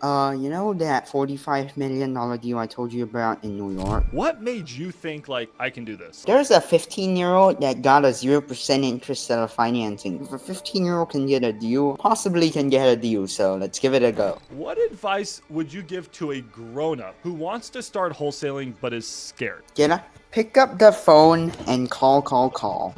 You know that $45 million deal I told you about in New York? What made you think, like, I can do this? There's a 15-year-old that got a 0% interest seller financing. If a 15-year-old can get a deal, possibly can get a deal, so let's give it a go. What advice would you give to a grown-up who wants to start wholesaling but is scared? Pick up the phone and call.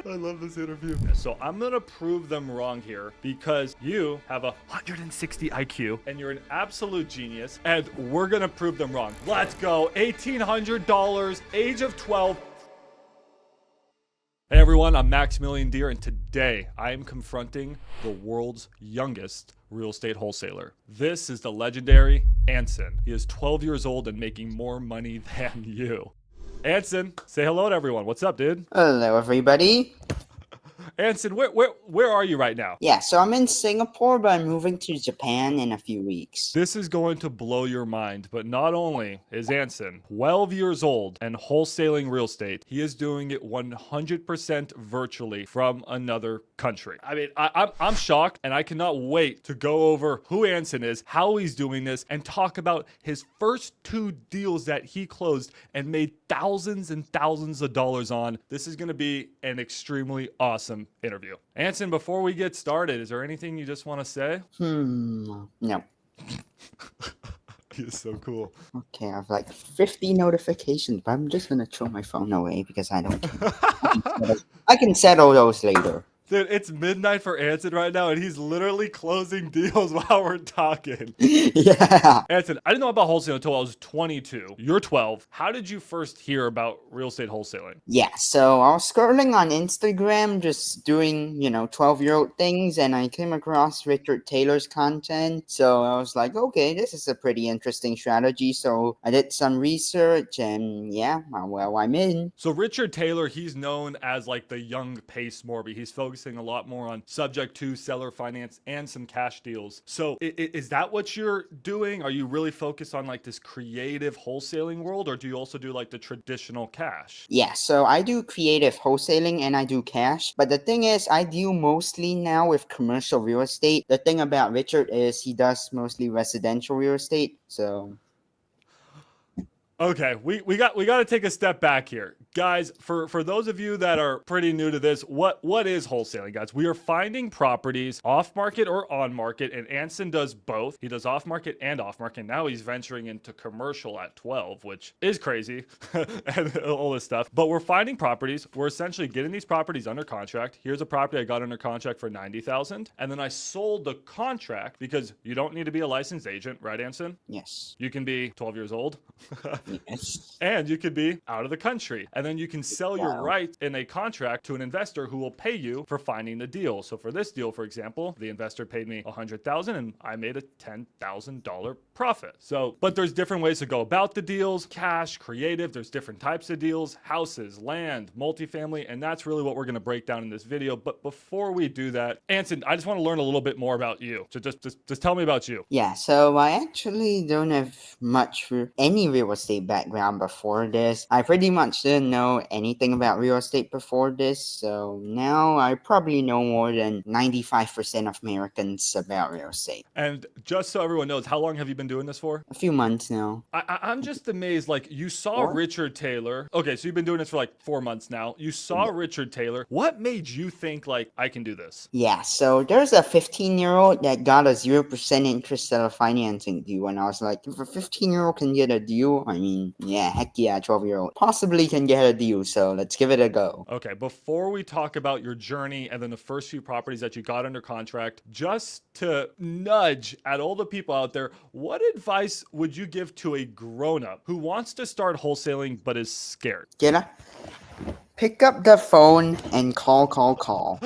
I love this interview. So I'm gonna prove them wrong here because you have a 160 IQ and you're an absolute genius, and we're gonna prove them wrong. Let's go. $1,800, age of 12. Hey everyone, I'm Maximilian Deer, and today I am confronting the world's youngest real estate wholesaler. This is the legendary Anson. He is 12 years old and making more money than you. Anson, say hello to everyone. What's up, dude? Hello, everybody. Anson, where are you right now? Yeah, so I'm in Singapore, but I'm moving to Japan in a few weeks. This is going to blow your mind, but not only is Anson 12 years old and wholesaling real estate, he is doing it 100% virtually from another country. I mean, I'm shocked, and I cannot wait to go over who Anson is, how he's doing this, and talk about his first 2 deals that he closed and made thousands and thousands of dollars on. This is going to be an extremely awesome interview. Anson, before we get started, is there anything you just want to say? No. He is so cool. Okay, I have like 50 notifications, but I'm just gonna throw my phone away because I don't care. I can settle those later. Dude, it's midnight for Anson right now, and he's literally closing deals while we're talking. Yeah. Anson, I didn't know about wholesaling until I was 22. You're 12. How did you first hear about real estate wholesaling? Yeah, so I was scrolling on Instagram, just doing, 12-year-old things, and I came across Richard Taylor's content. So I was like, okay, this is a pretty interesting strategy. So I did some research, and yeah, well, I'm in. So Richard Taylor, he's known as like the young Pace Morby. He's focusing a lot more on subject to seller finance and some cash deals. So is that what you're doing? Are you really focused on like this creative wholesaling world, or do you also do like the traditional cash? Yeah, so I do creative wholesaling and I do cash. But the thing is, I deal mostly now with commercial real estate. The thing about Richard is he does mostly residential real estate. So Okay, we got to take a step back here. Guys, for those of you that are pretty new to this, what is wholesaling, guys? We are finding properties off market or on market, and Anson does both. He does off market and off market. Now he's venturing into commercial at 12, which is crazy and all this stuff. But we're finding properties. We're essentially getting these properties under contract. Here's a property I got under contract for $90,000, and then I sold the contract because you don't need to be a licensed agent, right, Anson? yes. You can be 12 years old. Yes. And you could be out of the country. And then you can sell your Wow. right in a contract to an investor who will pay you for finding the deal. So for this deal, for example, the investor paid me $100,000 and I made a $10,000 profit. So, but there's different ways to go about the deals: cash, creative. There's different types of deals: houses, land, multifamily, and that's really what we're going to break down in this video. But before we do that, Anson, I just want to learn a little bit more about you. So just tell me about you. Yeah, so I actually don't have much any real estate background before this. I pretty much didn't know anything about real estate before this, so now I probably know more than 95% of Americans about real estate. And just so everyone knows, how long have you been doing this for? A few months now. I'm just amazed. Like, you saw Or? Richard Taylor. Okay, so you've been doing this for like 4 months now. You saw Richard Taylor. What made you think, like, I can do this? Yeah, so there's a 15-year-old that got a 0% interest seller financing deal, and I was like, if a 15-year-old can get a deal, I mean, yeah, heck yeah, 12-year-old possibly can get a deal, so let's give it a go. Okay, before we talk about your journey and then the first few properties that you got under contract, just to nudge at all the people out there, what advice would you give to a grown-up who wants to start wholesaling but is scared? Pick up the phone and call.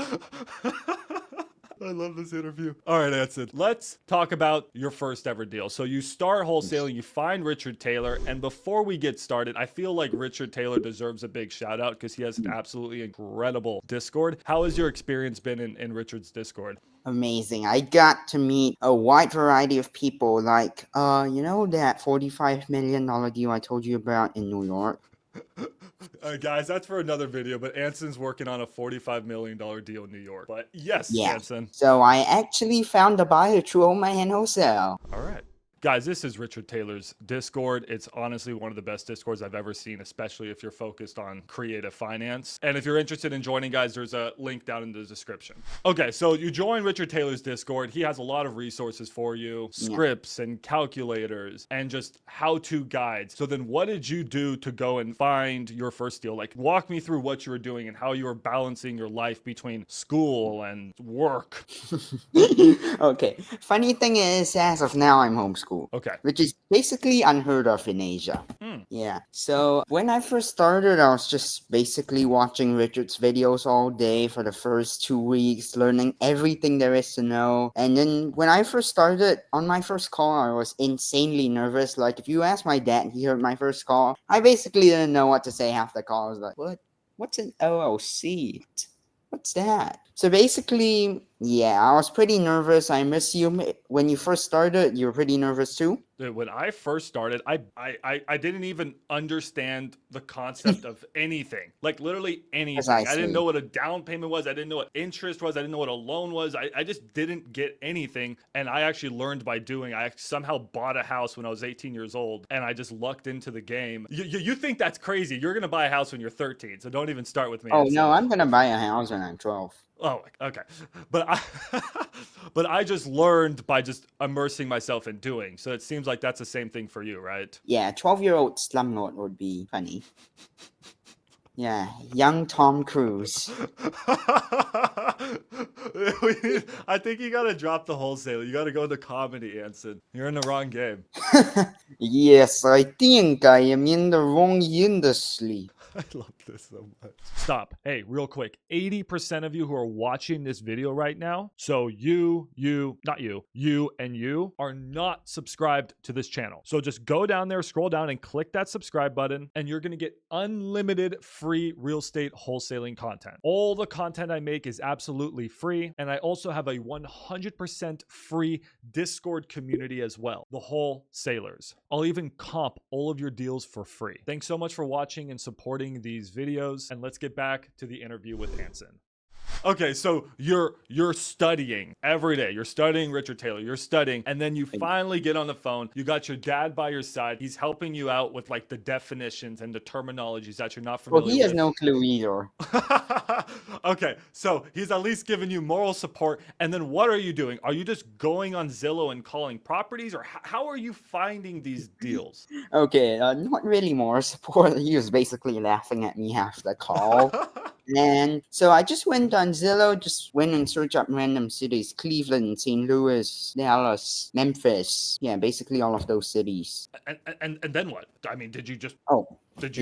I love this interview. All right, Anson, let's talk about your first ever deal. So you start wholesaling, you find Richard Taylor, and before we get started, I feel like Richard Taylor deserves a big shout out because he has an absolutely incredible Discord. How has your experience been in Richard's Discord? Amazing. I got to meet a wide variety of people, like, you know that $45 million deal I told you about in New York? Guys, that's for another video, but Anson's working on a $45 million deal in New York. But yes, Yeah. Anson. So I actually found a buyer through Hold My Hand Wholesale. All right. Guys, this is Richard Taylor's Discord. It's honestly one of the best Discords I've ever seen, especially if you're focused on creative finance. And if you're interested in joining, guys, there's a link down in the description. Okay, so you join Richard Taylor's Discord. He has a lot of resources for you, scripts and calculators and just how-to guides. So then what did you do to go and find your first deal? Like, walk me through what you were doing and how you were balancing your life between school and work. Okay. Funny thing is, as of now, I'm homeschooled. Okay. Which is basically unheard of in Asia. Yeah. So when I first started, I was just basically watching Richard's videos all day for the first 2 weeks, learning everything there is to know. And then when I first started, on my first call, I was insanely nervous. Like, if you ask my dad, he heard my first call, I basically didn't know what to say half the call. I was like, what? What's an OOC? What's that? So basically, yeah, I was pretty nervous. I assume when you first started, you were pretty nervous too. Dude, when I first started, I didn't even understand the concept of anything. Like literally anything. I didn't know what a down payment was. I didn't know what interest was. I didn't know what a loan was. I just didn't get anything. And I actually learned by doing. I somehow bought a house when I was 18 years old and I just lucked into the game. You think that's crazy. You're going to buy a house when you're 13. So don't even start with me. Oh, no, I'm going to buy a house when I'm 12. Oh, okay. But but I just learned by just immersing myself in doing. So it seems like that's the same thing for you, right? Yeah, 12-year-old slumlord would be funny. Yeah, young Tom Cruise. I think you gotta drop the wholesaler. You gotta go into comedy, Anson. You're in the wrong game. Yes, I think I am in the wrong industry. I love this so much. Stop. Hey, real quick. 80% of you who are watching this video right now, so you and you are not subscribed to this channel. So just go down there, scroll down and click that subscribe button and you're going to get unlimited free real estate wholesaling content. All the content I make is absolutely free. And I also have a 100% free Discord community as well. The Wholesalers. I'll even comp all of your deals for free. Thanks so much for watching and supporting these videos, and let's get back to the interview with Anson. Okay, so you're studying every day. You're studying Richard Taylor. You're studying, and then you finally get on the phone. You got your dad by your side. He's helping you out with like the definitions and the terminologies that you're not familiar with. Well, he has no clue either. Okay, so he's at least giving you moral support. And then what are you doing? Are you just going on Zillow and calling properties, or how are you finding these deals? Okay, not really moral support. He was basically laughing at me half the call. And so I just went on Zillow, just went and searched up random cities: Cleveland, St. Louis, Dallas, Memphis. Yeah, basically all of those cities. And then what? I mean, did you just did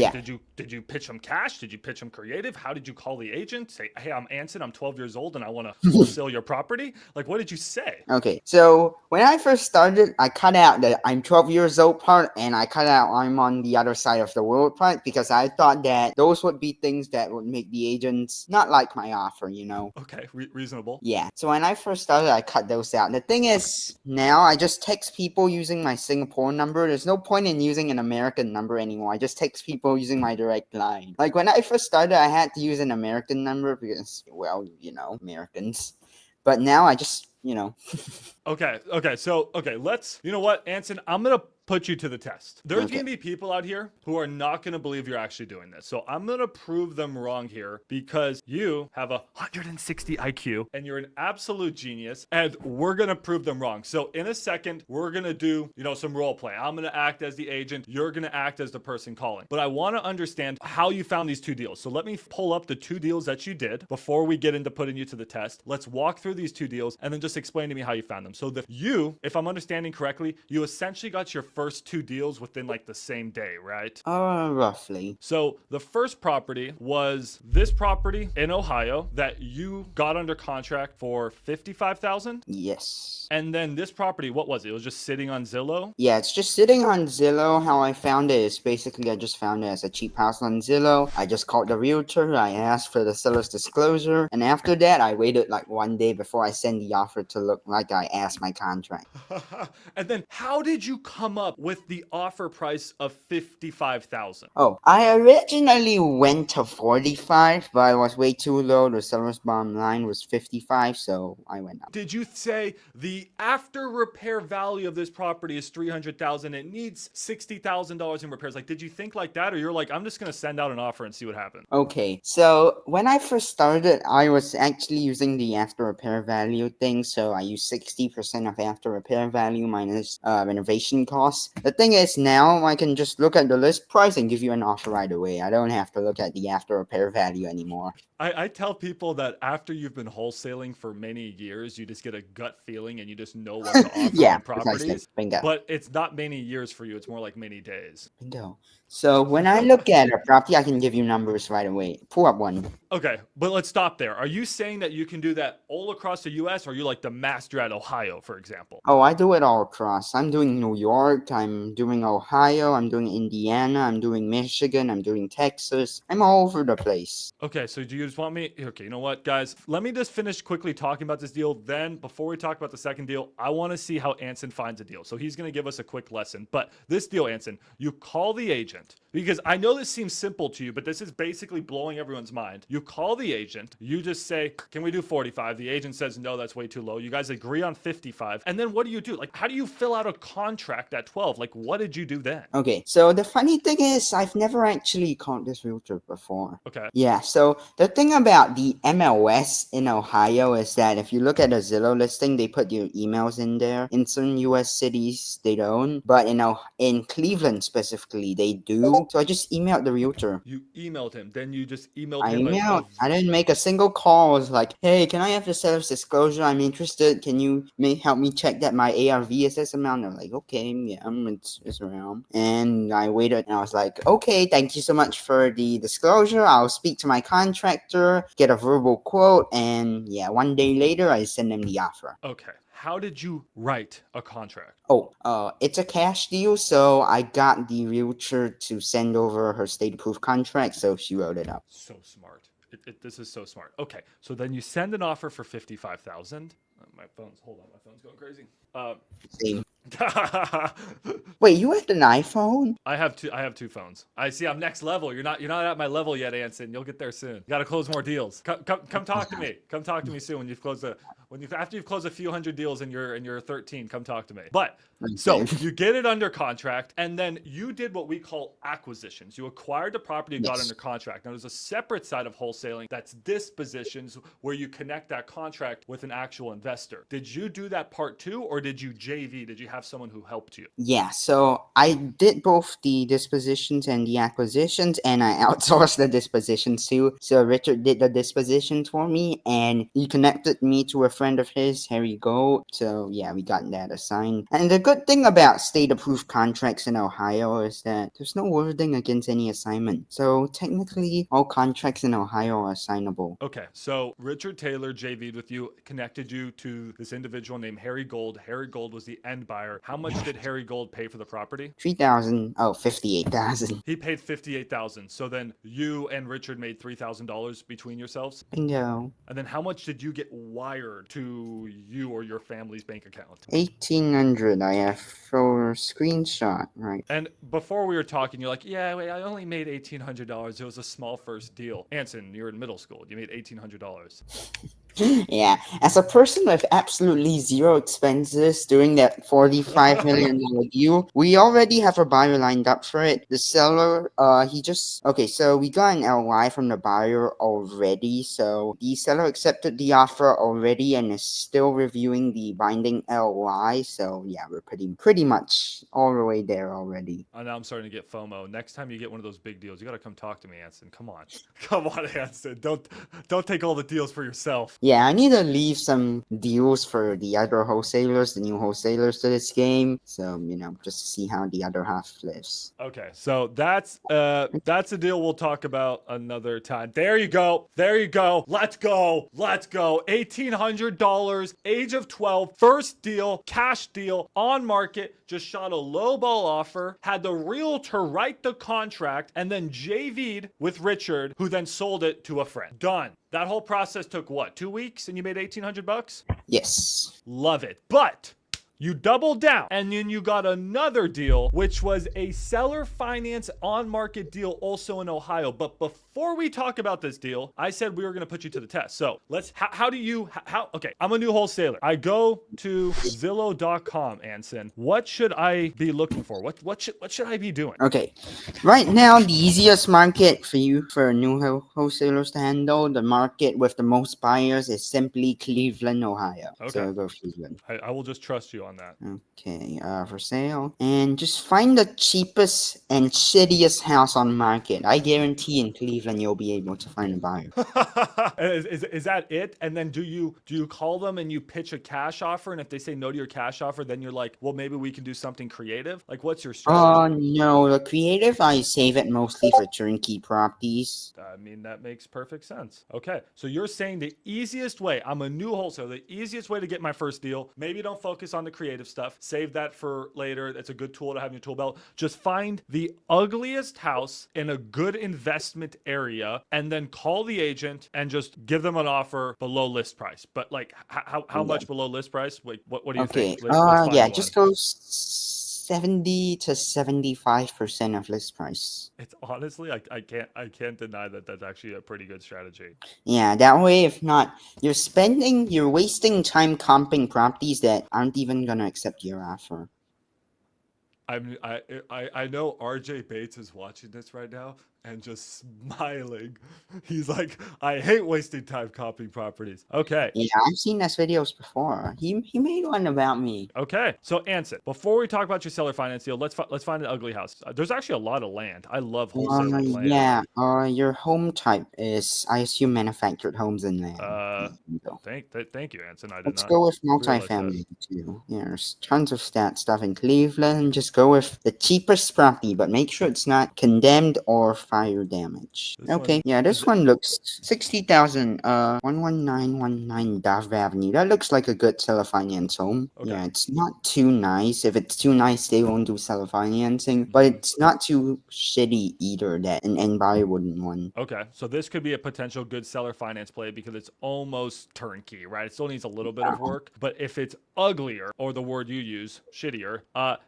you pitch them cash? Did you pitch them creative? How did you call the agent? Say, hey, I'm Anson, I'm 12 years old and I want to wholesale your property? Like, what did you say? Okay, so when I first started, I cut out the I'm 12 years old part and I cut out I'm on the other side of the world part because I thought that those would be things that would make the agents not like my offer, you know? Okay, reasonable. Yeah, so when I first started, I cut those out. The thing is, now I just text people using my Singapore number. There's no point in using an American number anymore. I just text people using my direct line. Like when I first started, I had to use an American number because, well, you know, Americans. But now I just, you know. Okay, let's, you know what, Anson, I'm going to put you to the test. There's going to be people out here who are not going to believe you're actually doing this. So I'm going to prove them wrong here because you have a 160 IQ and you're an absolute genius and we're going to prove them wrong. So in a second, we're going to do, you know, some role play. I'm going to act as the agent. You're going to act as the person calling. But I want to understand how you found these two deals. So let me pull up the two deals that you did before we get into putting you to the test. Let's walk through these two deals and then just explain to me how you found them. So if I'm understanding correctly, you essentially got your first two deals within like the same day, right? Roughly. So the first property was this property in Ohio that you got under contract for $55,000. Yes. And then this property, what was it? It was just sitting on Zillow? Yeah, it's just sitting on Zillow. How I found it is basically I just found it as a cheap house on Zillow. I just called the realtor. I asked for the seller's disclosure. And after that, I waited like 1 day before I sent the offer to look like I asked my contract. And then how did you come up with the offer price of 55,000? Oh, I originally went to 45, but it was way too low. The seller's bottom line was 55, so I went up. Did you say the after repair value of this property is 300,000? It needs $60,000 in repairs. Like, did you think like that, or you're like, I'm just gonna send out an offer and see what happens? Okay, so when I first started, I was actually using the after repair value thing. So I use 60% of after repair value minus renovation costs. The thing is, now I can just look at the list price and give you an offer right away. I don't have to look at the after repair value anymore. I tell people that after you've been wholesaling for many years, you just get a gut feeling and you just know what to offer Yeah, on precisely. properties. Bingo. But it's not many years for you. It's more like many days. Bingo. So when I look at a property, I can give you numbers right away. Pull up one. Okay, but let's stop there. Are you saying that you can do that all across the US, or are you like the master at Ohio, for example? Oh, I do it all across. I'm doing New York, I'm doing Ohio, I'm doing Indiana, I'm doing Michigan, I'm doing Texas. I'm all over the place. Okay, so do you just want me? Okay, you know what, guys? Let me just finish quickly talking about this deal. Then, before we talk about the second deal, I want to see how Anson finds a deal. So he's going to give us a quick lesson. But this deal, Anson, you call the agent, because I know this seems simple to you, but this is basically blowing everyone's mind. You call the agent, you just say, can we do 45? The agent says, no, that's way too low. You guys agree on 55. And then what do you do? Like, how do you fill out a contract at 12? Like, what did you do then? Okay, so the funny thing is, I've never actually called this realtor before. Okay. Yeah, so the thing about the MLS in Ohio is that if you look at a Zillow listing, they put your emails in there. In some US cities, they don't, but in Cleveland specifically, they do. So I just emailed the realtor. You emailed him. Then you just emailed I him emailed. I didn't make a single call. I was like, hey, can I have the seller's disclosure? I'm interested. Can you help me check that my ARV is this amount? They're like, okay, yeah, it's around. And I waited and I was like, okay, thank you so much for the disclosure. I'll speak to my contractor, get a verbal quote, and yeah, 1 day later, I send them the offer. Okay. How did you write a contract? Oh, it's a cash deal, so I got the realtor to send over her state-approved contract, so she wrote it up. So smart. This is so smart. Okay, so then you send an offer for 55,000. My phone's hold on. My phone's going crazy. Same. Wait, you had an iPhone? I have two phones. I see. I'm next level. You're not at my level yet, Anson. You'll get there soon. You got to close more deals. Come talk to me. Come talk to me soon when you've closed after you've closed a few hundred deals and you're 13. Come talk to me. But so you get it under contract, and then you did what we call acquisitions. You acquired the property and got Yes. under contract. Now there's a separate side of wholesaling that's dispositions, where you connect that contract with an actual investor. Did you do that part too, or did you JV? Did you have someone who helped you? Yeah, so I did both the dispositions and the acquisitions, and I outsourced the dispositions too. So Richard did the dispositions for me, and he connected me to a friend of his, Harry Gold. So yeah, we got that assigned. And the good thing about state-approved contracts in Ohio is that there's no wording against any assignment. So technically, all contracts in Ohio are assignable. Okay, so Richard Taylor JV'd with you, connected you to this individual named Harry Gold. Harry Gold was the end buyer. How much did Harry Gold pay for the property? 3,000. Oh, 58,000. He paid 58,000. So then you and Richard made $3,000 between yourselves. Bingo. And then how much did you get wired to you or your family's bank account? 1,800. I have for screenshot, right? And before we were talking, you're like, yeah, wait, I only made $1,800. It was a small first deal. Anson, you're in middle school. You made $1,800. Yeah, as a person with absolutely zero expenses doing that $45 million deal, we already have a buyer lined up for it. The seller, okay, so we got an LY from the buyer already. So the seller accepted the offer already and is still reviewing the binding LY. So yeah, we're pretty much all the way there already. Now I'm starting to get FOMO. Next time you get one of those big deals, you got to come talk to me, Anson. Come on. Come on, Anson. Don't take all the deals for yourself. Yeah, I need to leave some deals for the other wholesalers, the new wholesalers to this game. So, just to see how the other half lives. Okay, so that's a deal we'll talk about another time. There you go. There you go. Let's go. Let's go. $1,800, age of 12, first deal, cash deal, on market, just shot a low ball offer, had the realtor write the contract, and then JV'd with Richard, who then sold it to a friend. Done. That whole process took what, 2 weeks, and you made $1,800? Yes. Love it. But You doubled down, and then you got another deal, which was a seller finance on market deal also in Ohio. But before we talk about this deal, I said we were going to put you to the test. So how do you, okay, I'm a new wholesaler. I go to Zillow.com, Anson. What should I be looking for? What should I be doing? Okay, right now the easiest market for you for new wholesalers to handle, the market with the most buyers is simply Cleveland, Ohio. Okay. So go Cleveland. I will just trust you on that. Okay, for sale. And just find the cheapest and shittiest house on the market. I guarantee in Cleveland you'll be able to find a buyer. Is that it? And then do you call them and you pitch a cash offer? And if they say no to your cash offer, then you're like, well, maybe we can do something creative. Like, what's your strategy? No, the creative, I save it mostly for turnkey properties. I mean, that makes perfect sense. Okay, so you're saying the easiest way, I'm a new wholesaler, the easiest way to get my first deal, maybe don't focus on the creative stuff, save that for later. That's a good tool to have in your tool belt. Just find the ugliest house in a good investment area and then call the agent and just give them an offer below list price. But like, how much below list price? Wait, what do you Okay, think? Let's find yeah, one. just go 70 to 75% of list price. It's honestly, I can't deny that that's actually a pretty good strategy. Yeah, that way, if not, you're wasting time comping properties that aren't even gonna accept your offer. I know RJ Bates is watching this right now and just smiling. He's like, I hate wasting time copying properties. Okay. Yeah, I've seen those videos before. He made one about me. Okay. So Anson, before we talk about your seller finance deal, let's find an ugly house. There's actually a lot of land. I love wholesaling land. Yeah, your home type is, I assume, manufactured homes and land. Thank you, Anson. I did Let's not go with realize that. multifamily too. Yeah, there's tons of stuff in Cleveland. Just go with the cheapest property, but make sure it's not condemned or fire damage. This Okay, one yeah, this is one looks 60,000. 11919 Dove Avenue. That looks like a good seller finance home. Okay. Yeah, it's not too nice. If it's too nice, they won't do seller financing. But it's not too shitty either that an end buyer wouldn't want. Okay, so this could be a potential good seller finance play because it's almost turnkey, right? It still needs a little bit of work, but if it's uglier, or the word you use, shittier,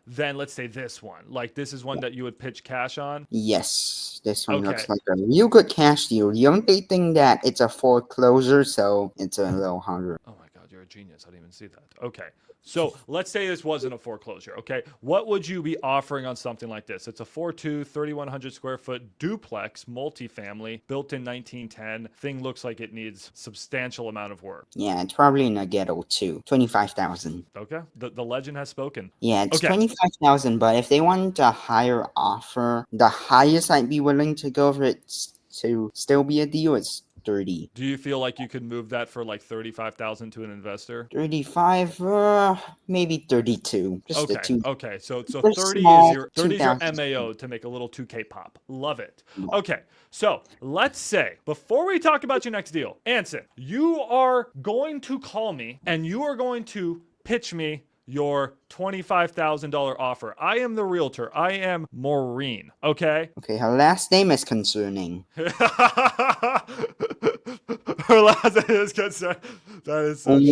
then let's say this one. Like, this is one that you would pitch cash on? Yes, this one Okay. looks like a real good cash deal. The only thing that it's a foreclosure, so it's a little harder. Oh my God, you're a genius. I didn't even see that. Okay. So let's say this wasn't a foreclosure. Okay. What would you be offering on something like this? It's a 4.2, 3,100 square foot duplex multifamily built in 1910. Thing looks like it needs substantial amount of work. Yeah, it's probably in a ghetto too. 25,000. Okay. The legend has spoken. Yeah, it's Okay. 25,000, but if they want a higher offer, the highest I'd be willing to go for it to still be a deal is 30. Do you feel like you could move that for like 35,000 to an investor? 35, maybe 32. Just the two. Okay. So Super 30 small, is your 2,000. MAO to make a little 2K pop. Love it. Okay. So let's say before we talk about your next deal, Anson, you are going to call me and you are going to pitch me your $25,000 offer. I am the realtor. I am Maureen. Okay. Okay, her last name is concerning. Her last name is concerned. That is so true.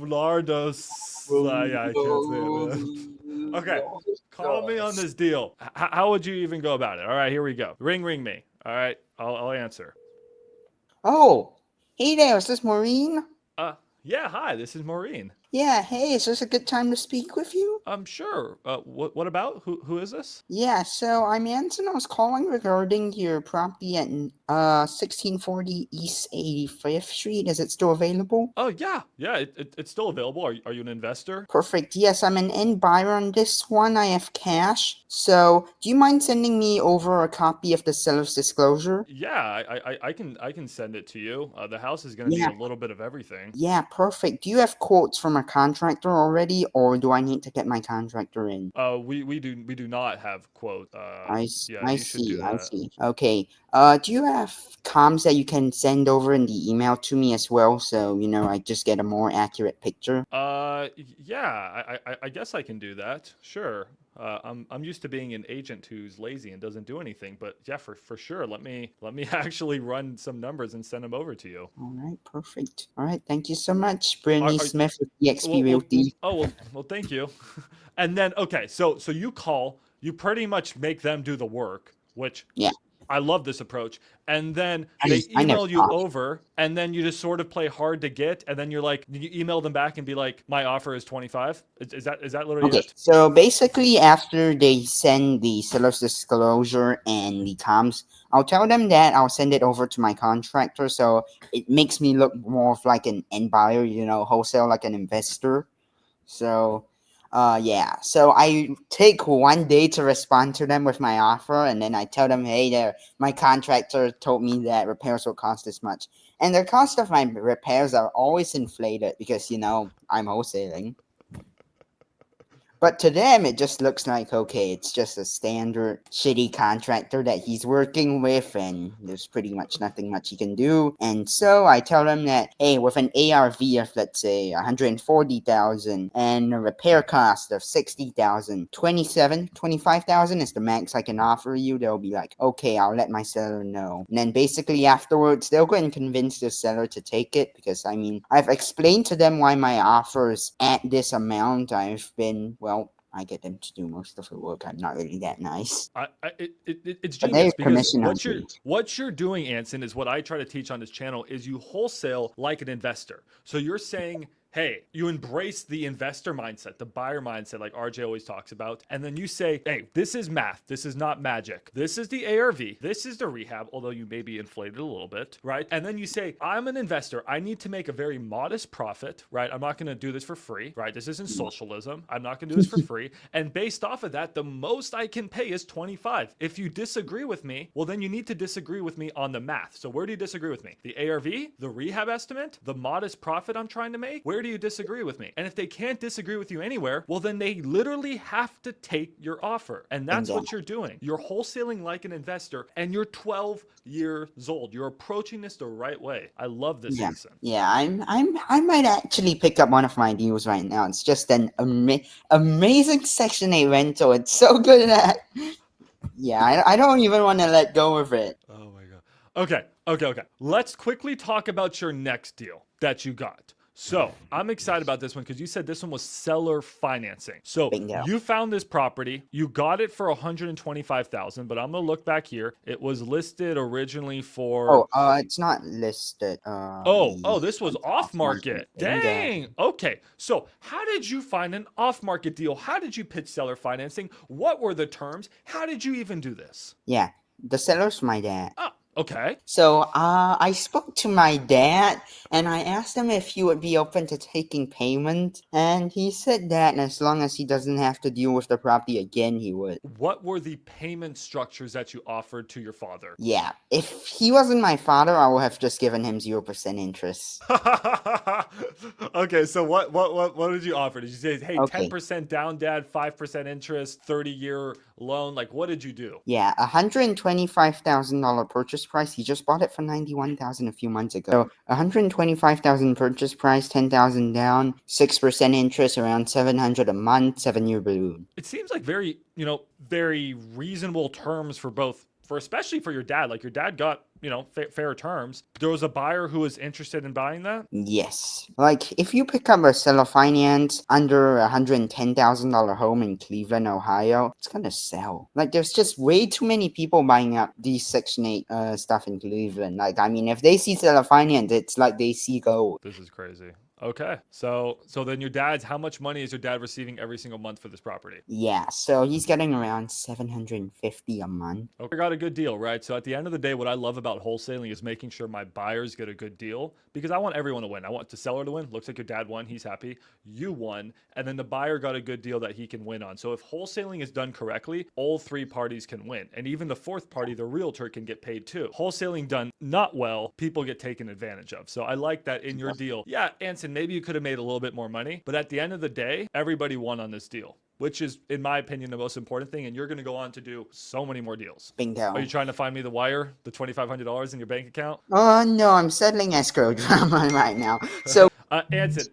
Lardos. Yeah, I can't say it, man. Okay, call me on this deal. How would you even go about it? All right, here we go. Ring me. All right, I'll answer. Oh, hey there, is this Maureen? Yeah, hi, this is Maureen. Yeah, hey, is this a good time to speak with you? Sure. What about? Who is this? Yeah, so I'm Anson. I was calling regarding your property at 1640 East 85th Street. Is it still available? Oh, yeah. It's still available. Are you an investor? Perfect. Yes, I'm an end buyer on this one. I have cash. So, do you mind sending me over a copy of the seller's disclosure? Yeah, I can send it to you. The house is going to need a little bit of everything. Yeah, perfect. Do you have quotes from a contractor already, or do I need to get my contractor in? We do not have quote. I you should do that. see. Okay. Do you have comms that you can send over in the email to me as well, so I just get a more accurate picture? Yeah, I guess I can do that. Sure. I'm used to being an agent who's lazy and doesn't do anything. But yeah, for sure. Let me actually run some numbers and send them over to you. All right, perfect. All right, thank you so much, Are, Brittany are Smith with EXP well, Realty. oh well, thank you. And then okay, so you call, you pretty much make them do the work, which Yeah, I love this approach. And then they I never email you talk. over, and then you just sort of play hard to get, and then you're like, you email them back and be like, my offer is 25. Is that literally Okay, it? so basically, after they send the seller's disclosure and the comms, I'll tell them that I'll send it over to my contractor, so it makes me look more of like an end buyer, wholesale like an investor. So, yeah. So I take 1 day to respond to them with my offer, and then I tell them, hey, there, my contractor told me that repairs will cost this much, and the cost of my repairs are always inflated because I'm wholesaling. But to them, it just looks like, okay, it's just a standard shitty contractor that he's working with, and there's pretty much nothing much he can do. And so I tell them that, hey, with an ARV of, let's say, 140,000 and a repair cost of 60,000, 25,000 is the max I can offer you. They'll be like, okay, I'll let my seller know. And then basically afterwards, they'll go and convince the seller to take it because, I mean, I've explained to them why my offer's at this amount. I've been, well, I get them to do most of the work. I'm not really that nice. It's But they genius have because commission on me. what you're doing, Anson, is what I try to teach on this channel is you wholesale like an investor. So you're saying, hey, you embrace the investor mindset, the buyer mindset, like RJ always talks about. And then you say, hey, this is math. This is not magic. This is the ARV. This is the rehab, although you may be inflated a little bit, right? And then you say, I'm an investor. I need to make a very modest profit, right? I'm not going to do this for free, right? This isn't socialism. I'm not going to do this for free. And based off of that, the most I can pay is 25. If you disagree with me, well, then you need to disagree with me on the math. So where do you disagree with me? The ARV, the rehab estimate, the modest profit I'm trying to make? Where do you disagree with me? And if they can't disagree with you anywhere, well, then they literally have to take your offer. And that's Bingo. what you're doing. You're wholesaling like an investor, and you're 12 years old. You're approaching this the right way. I love this, Yeah, Anson. yeah. I might actually pick up one of my deals right now. It's just an amazing Section 8 rental. It's so good at. Yeah, I don't even want to let go of it. Oh my God. Okay. Let's quickly talk about your next deal that you got. So I'm excited about this one because you said this one was seller financing. So Bingo. you found this property, you got it for 125,000, but I'm gonna look back here. It was listed originally for. Oh, it's not listed. Oh, Yeah, this was it's off off market. market. Bingo. Dang. Okay. So how did you find an off market deal? How did you pitch seller financing? What were the terms? How did you even do this? Yeah, the seller's my dad. Oh, okay. So, I spoke to my dad and I asked him if he would be open to taking payment, and he said that as long as he doesn't have to deal with the property again, he would. What were the payment structures that you offered to your father? Yeah, if he wasn't my father, I would have just given him 0% interest. Okay, so what did you offer? Did you say, hey, Okay, 10% down, dad, 5% interest, 30-year loan? Like, what did you do? yeah, $125,000 purchase price. He just bought it for 91,000 a few months ago. So, 125,000 purchase price, 10,000 down, 6% interest, around 700 a month, 7-year balloon. It seems like very, very reasonable terms for both, for especially for your dad. Like your dad got, fair terms. There was a buyer who was interested in buying that. Yes. Like, if you pick up a seller finance under $110,000 home in Cleveland, Ohio, it's gonna sell. Like, there's just way too many people buying up these Section 8 stuff in Cleveland. Like, I mean, if they see seller finance, it's like they see gold. This is crazy. Okay. So then your dad's, how much money is your dad receiving every single month for this property? Yeah, so he's getting around 750 a month. Okay, I got a good deal, right? So at the end of the day, what I love about wholesaling is making sure my buyers get a good deal because I want everyone to win. I want the seller to win. Looks like your dad won. He's happy. You won. And then the buyer got a good deal that he can win on. So if wholesaling is done correctly, all three parties can win. And even the fourth party, the realtor, can get paid too. Wholesaling done not well, people get taken advantage of. So I like that in your deal. Yeah, Anson, maybe you could have made a little bit more money, but at the end of the day, everybody won on this deal, which is, in my opinion, the most important thing. And you're going to go on to do so many more deals. Bingo. Are you trying to find me the wire, the $2,500 in your bank account? Oh, no, I'm settling escrow drama right now. So, Anson,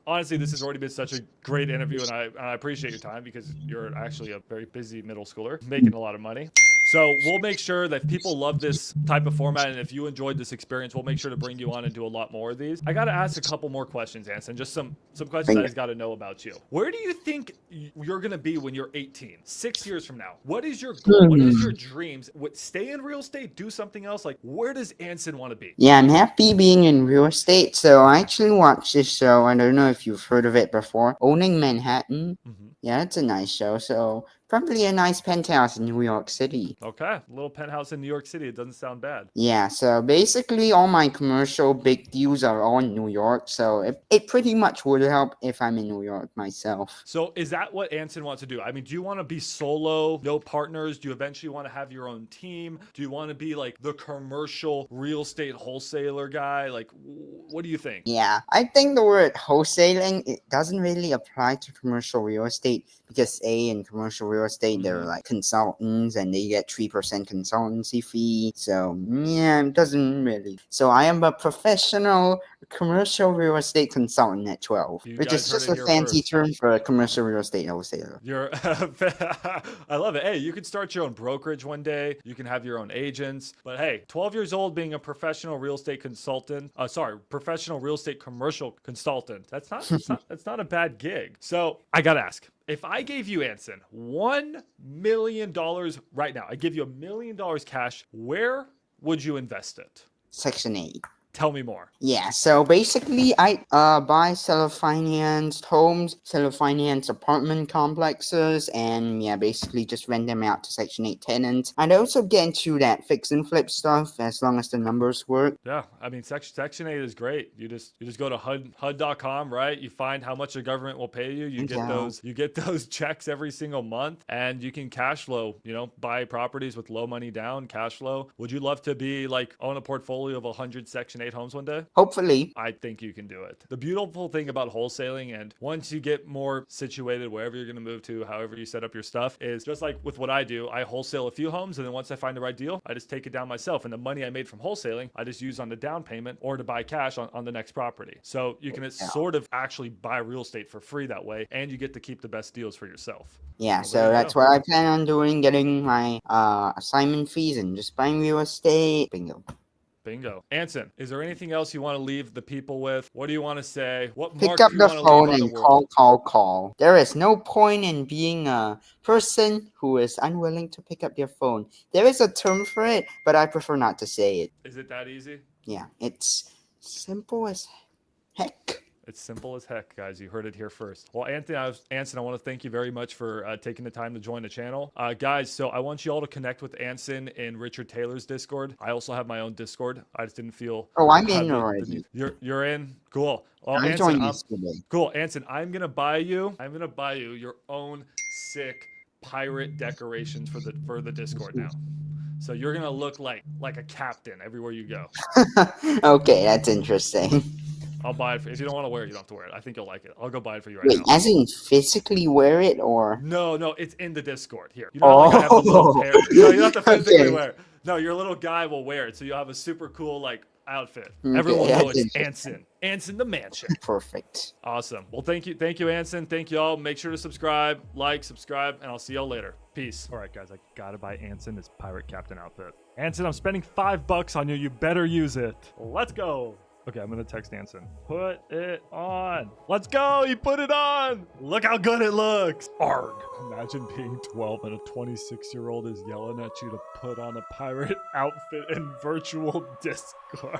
honestly, this has already been such a great interview, and I appreciate your time because you're actually a very busy middle schooler making a lot of money. So we'll make sure that if people love this type of format, and if you enjoyed this experience, we'll make sure to bring you on and do a lot more of these. I got to ask a couple more questions, Anson. Just some questions I Bingo. just got to know about you. Where do you think you're gonna be when you're 18, 6 years from now? What is your goal? What is your dreams? Stay in real estate? Do something else? Like, where does Anson want to be? Yeah, I'm happy being in real estate. So I actually watched this show. I don't know if you've heard of it before. Owning Manhattan. Mm-hmm. Yeah, it's a nice show. So probably a nice penthouse in New York City. Okay, a little penthouse in New York City. It doesn't sound bad. Yeah, so basically all my commercial big deals are all in New York. So it pretty much would help if I'm in New York myself. So is that what Anson wants to do? I mean, do you want to be solo, no partners? Do you eventually want to have your own team? Do you want to be like the commercial real estate wholesaler guy? Like, what do you think? Yeah, I think the word wholesaling, it doesn't really apply to commercial real estate because in commercial real estate they're like consultants and they get 3% consultancy fee. So yeah, it doesn't really. So I am a professional commercial real estate consultant at 12, You which guys is heard just it a here fancy first. term for a commercial real estate wholesaler. You're I love it. Hey, you could start your own brokerage one day. You can have your own agents. But hey, 12 years old being a professional real estate consultant. Professional real estate commercial consultant. That's not a bad gig. So, I got to ask. If I gave you, Anson, $1 million right now, I give you $1 million cash, where would you invest it? Section 8. Tell me more. Yeah, so basically I buy seller financed homes, seller financed apartment complexes, and yeah, basically just rent them out to Section 8 tenants. I'd also get into that fix and flip stuff as long as the numbers work. Yeah, I mean Section 8 is great. You just go to HUD.com, right? You find how much the government will pay you. You get those checks every single month, and you can cash flow, buy properties with low money down, cash flow. Would you love to be like own a portfolio of 100 Section 8 homes one day? Hopefully. I think you can do it. The beautiful thing about wholesaling, and once you get more situated wherever you're going to move to, however you set up your stuff, is just like with what I do. I wholesale a few homes, and then once I find the right deal, I just take it down myself. And the money I made from wholesaling, I just use on the down payment or to buy cash on the next property. So you can sort of actually buy real estate for free that way, and you get to keep the best deals for yourself. Yeah, so that's what I plan on doing, getting my assignment fees and just buying real estate. Bingo. Anson, is there anything else you want to leave the people with? What do you want to say? What Pick mark up do you the want to leave phone on the and world? call. There is no point in being a person who is unwilling to pick up their phone. There is a term for it, but I prefer not to say it. Is it that easy? Yeah, it's simple as heck. It's simple as heck, guys. You heard it here first. Well, Anson, I want to thank you very much for taking the time to join the channel. Guys, so I want you all to connect with Anson in Richard Taylor's Discord. I also have my own Discord. I just didn't feel... Oh, I'm in already. You're in? Cool. Well, I joined yesterday. Cool. Anson, I'm going to buy you your own sick pirate decorations for the Discord now. So you're going to look like a captain everywhere you go. Okay, that's interesting. I'll buy it. If you don't want to wear it, you don't have to wear it. I think you'll like it. I'll go buy it for you right Wait, now. as in physically wear it or? No, it's in the Discord. Here. You know, like I have the little pair. No, you don't have to physically wear it. No, your little guy will wear it. So you'll have a super cool outfit. Okay, Everyone will know it's Anson. Anson the Mansion. Perfect. Awesome. Well, thank you, Anson. Thank you all. Make sure to subscribe, subscribe, and I'll see y'all later. Peace. All right, guys, I gotta buy Anson his pirate captain outfit. Anson, I'm spending $5 on you. You better use it. Let's go. Okay, I'm gonna text Anson. Put it on. Let's go. He put it on. Look how good it looks. Arg. Imagine being 12 and a 26-year-old is yelling at you to put on a pirate outfit in virtual Discord.